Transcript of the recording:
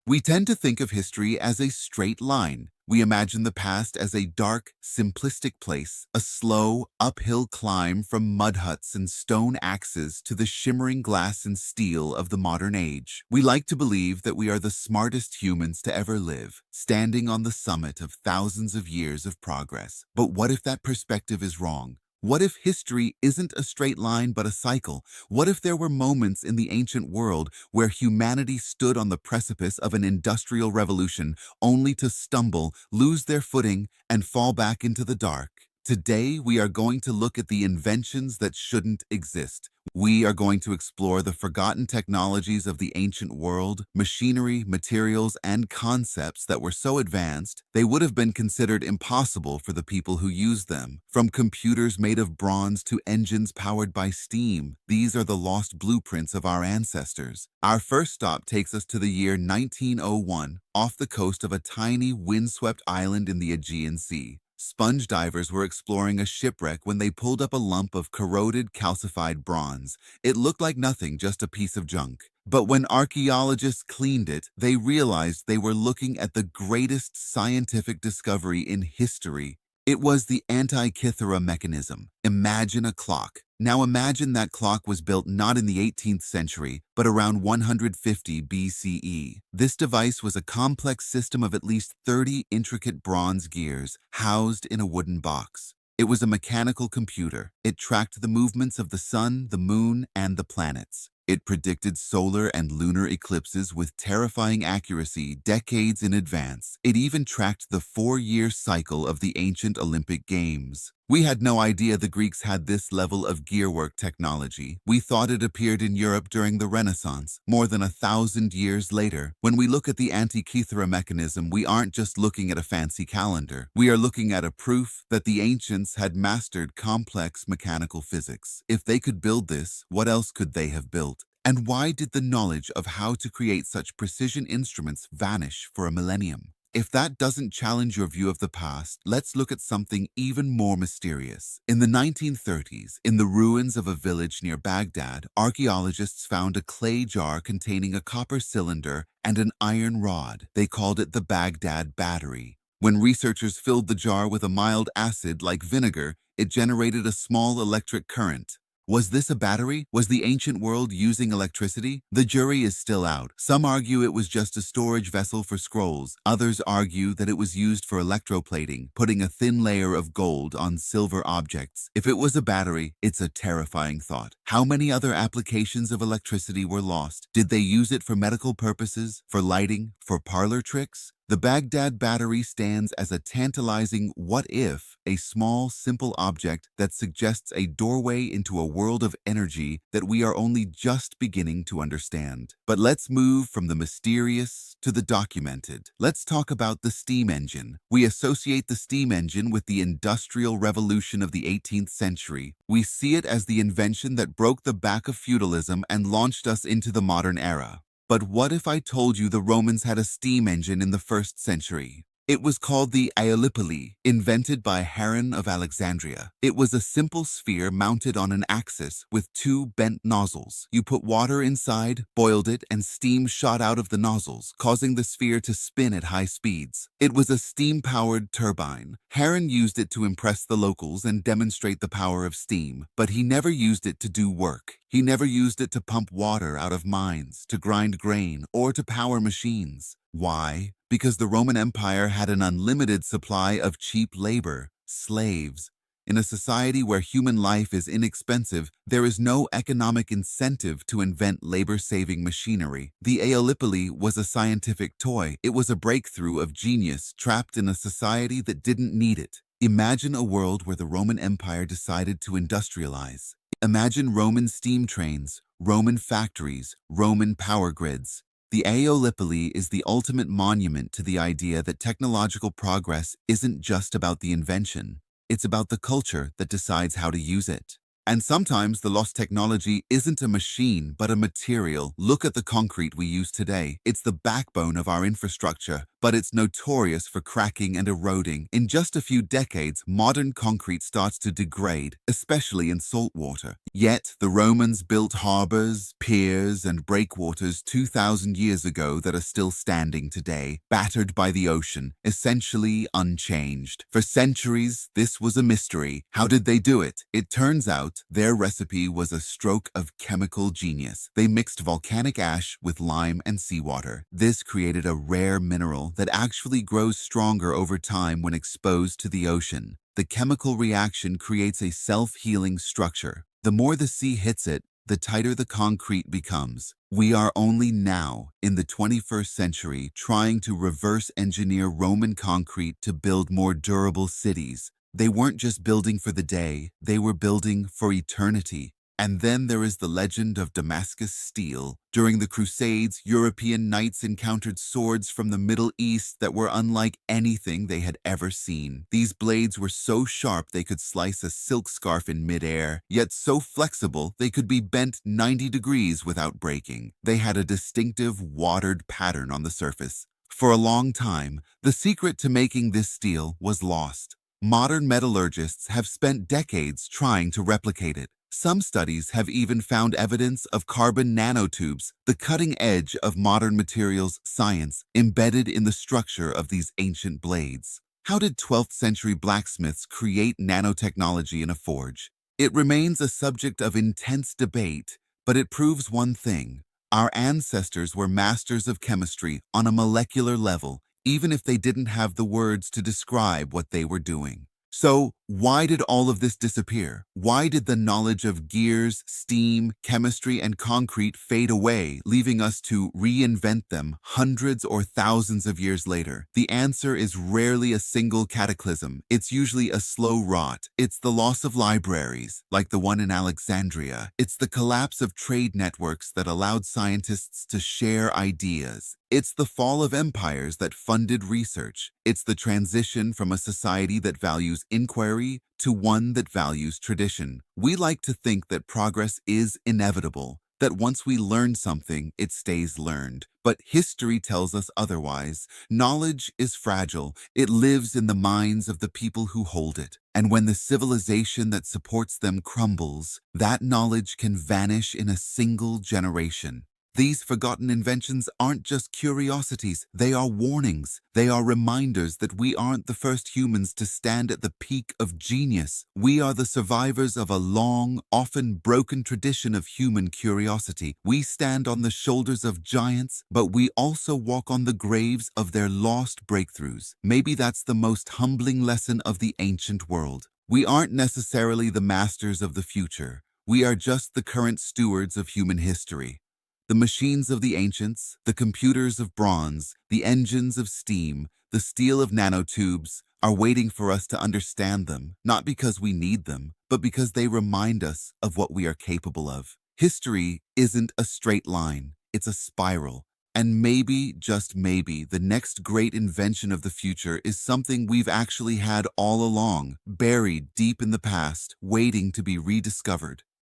We tend to think of history as a straight line. We imagine the past as a dark, simplistic place, a slow, uphill climb from mud huts and stone axes to the shimmering glass and steel of the modern age. We like to believe that we are the smartest humans to ever live, standing on the summit of thousands of years of progress. But what if that perspective is wrong? What if history isn't a straight line but a cycle? What if there were moments in the ancient world where humanity stood on the precipice of an industrial revolution only to stumble, lose their footing, and fall back into the dark? Today, we are going to look at the inventions that shouldn't exist. We are going to explore the forgotten technologies of the ancient world, machinery, materials, and concepts that were so advanced they would have been considered impossible for the people who used them. From computers made of bronze to engines powered by steam, these are the lost blueprints of our ancestors. Our first stop takes us to the year 1901, off the coast of a tiny, windswept island in the Aegean Sea. Sponge divers were exploring a shipwreck when they pulled up a lump of corroded, calcified bronze. It looked like nothing, just a piece of junk. But when archaeologists cleaned it, they realized they were looking at the greatest scientific discovery in history. It was the Antikythera mechanism. Imagine a clock. Now imagine that clock was built not in the 18th century, but around 150 BCE. This device was a complex system of at least 30 intricate bronze gears housed in a wooden box. It was a mechanical computer. It tracked the movements of the sun, the moon, and the planets. It predicted solar and lunar eclipses with terrifying accuracy decades in advance. It even tracked the 4-year cycle of the ancient Olympic Games. We had no idea the Greeks had this level of gearwork technology. We thought it appeared in Europe during the Renaissance, more than 1,000 years later. When we look at the Antikythera mechanism, we aren't just looking at a fancy calendar. We are looking at a proof that the ancients had mastered complex mechanical physics. If they could build this, what else could they have built? And why did the knowledge of how to create such precision instruments vanish for a millennium? If that doesn't challenge your view of the past, let's look at something even more mysterious. In the 1930s, in the ruins of a village near Baghdad, archaeologists found a clay jar containing a copper cylinder and an iron rod. They called it the Baghdad battery. When researchers filled the jar with a mild acid like vinegar, it generated a small electric current. Was this a battery? Was the ancient world using electricity? The jury is still out. Some argue it was just a storage vessel for scrolls. Others argue that it was used for electroplating, putting a thin layer of gold on silver objects. If it was a battery, it's a terrifying thought. How many other applications of electricity were lost? Did they use it for medical purposes, for lighting, for parlor tricks? The Baghdad battery stands as a tantalizing what-if, a small, simple object that suggests a doorway into a world of energy that we are only just beginning to understand. But let's move from the mysterious to the documented. Let's talk about the steam engine. We associate the steam engine with the Industrial Revolution of the 18th century. We see it as the invention that broke the back of feudalism and launched us into the modern era. But what if I told you the Romans had a steam engine in the 1st century? It was called the Aeolipile, invented by Heron of Alexandria. It was a simple sphere mounted on an axis with 2 bent nozzles. You put water inside, boiled it, and steam shot out of the nozzles, causing the sphere to spin at high speeds. It was a steam-powered turbine. Heron used it to impress the locals and demonstrate the power of steam, but he never used it to do work. He never used it to pump water out of mines, to grind grain, or to power machines. Why? Because the Roman Empire had an unlimited supply of cheap labor, slaves. In a society where human life is inexpensive, there is no economic incentive to invent labor-saving machinery. The Aeolipile was a scientific toy. It was a breakthrough of genius trapped in a society that didn't need it. Imagine a world where the Roman Empire decided to industrialize. Imagine Roman steam trains, Roman factories, Roman power grids. The Aeolipile is the ultimate monument to the idea that technological progress isn't just about the invention. It's about the culture that decides how to use it. And sometimes the lost technology isn't a machine, but a material. Look at the concrete we use today. It's the backbone of our infrastructure. But but it's notorious for cracking and eroding. In just a few decades, modern concrete starts to degrade, especially in salt water. Yet, the Romans built harbors, piers, and breakwaters 2,000 years ago that are still standing today, battered by the ocean, essentially unchanged. For centuries, this was a mystery. How did they do it? It turns out their recipe was a stroke of chemical genius. They mixed volcanic ash with lime and seawater. This created a rare mineral that actually grows stronger over time when exposed to the ocean. The chemical reaction creates a self-healing structure. The more the sea hits it, the tighter the concrete becomes. We are only now, in the 21st century, trying to reverse engineer Roman concrete to build more durable cities. They weren't just building for the day, they were building for eternity. And then there is the legend of Damascus steel. During the Crusades, European knights encountered swords from the Middle East that were unlike anything they had ever seen. These blades were so sharp they could slice a silk scarf in midair, yet so flexible they could be bent 90 degrees without breaking. They had a distinctive watered pattern on the surface. For a long time, the secret to making this steel was lost. Modern metallurgists have spent decades trying to replicate it. Some studies have even found evidence of carbon nanotubes, the cutting edge of modern materials science, embedded in the structure of these ancient blades. How did 12th century blacksmiths create nanotechnology in a forge? It remains a subject of intense debate, but it proves one thing. Our ancestors were masters of chemistry on a molecular level, even if they didn't have the words to describe what they were doing. So, why did all of this disappear? Why did the knowledge of gears, steam, chemistry, and concrete fade away, leaving us to reinvent them hundreds or thousands of years later? The answer is rarely a single cataclysm. It's usually a slow rot. It's the loss of libraries, like the one in Alexandria. It's the collapse of trade networks that allowed scientists to share ideas. It's the fall of empires that funded research. It's the transition from a society that values inquiry to one that values tradition. We like to think that progress is inevitable, that once we learn something, it stays learned. But history tells us otherwise. Knowledge is fragile. It lives in the minds of the people who hold it. And when the civilization that supports them crumbles, that knowledge can vanish in a single generation. These forgotten inventions aren't just curiosities, they are warnings. They are reminders that we aren't the first humans to stand at the peak of genius. We are the survivors of a long, often broken tradition of human curiosity. We stand on the shoulders of giants, but we also walk on the graves of their lost breakthroughs. Maybe that's the most humbling lesson of the ancient world. We aren't necessarily the masters of the future. We are just the current stewards of human history. The machines of the ancients, the computers of bronze, the engines of steam, the steel of nanotubes are waiting for us to understand them, not because we need them, but because they remind us of what we are capable of. History isn't a straight line, it's a spiral. And maybe, just maybe, the next great invention of the future is something we've actually had all along, buried deep in the past, waiting to be rediscovered.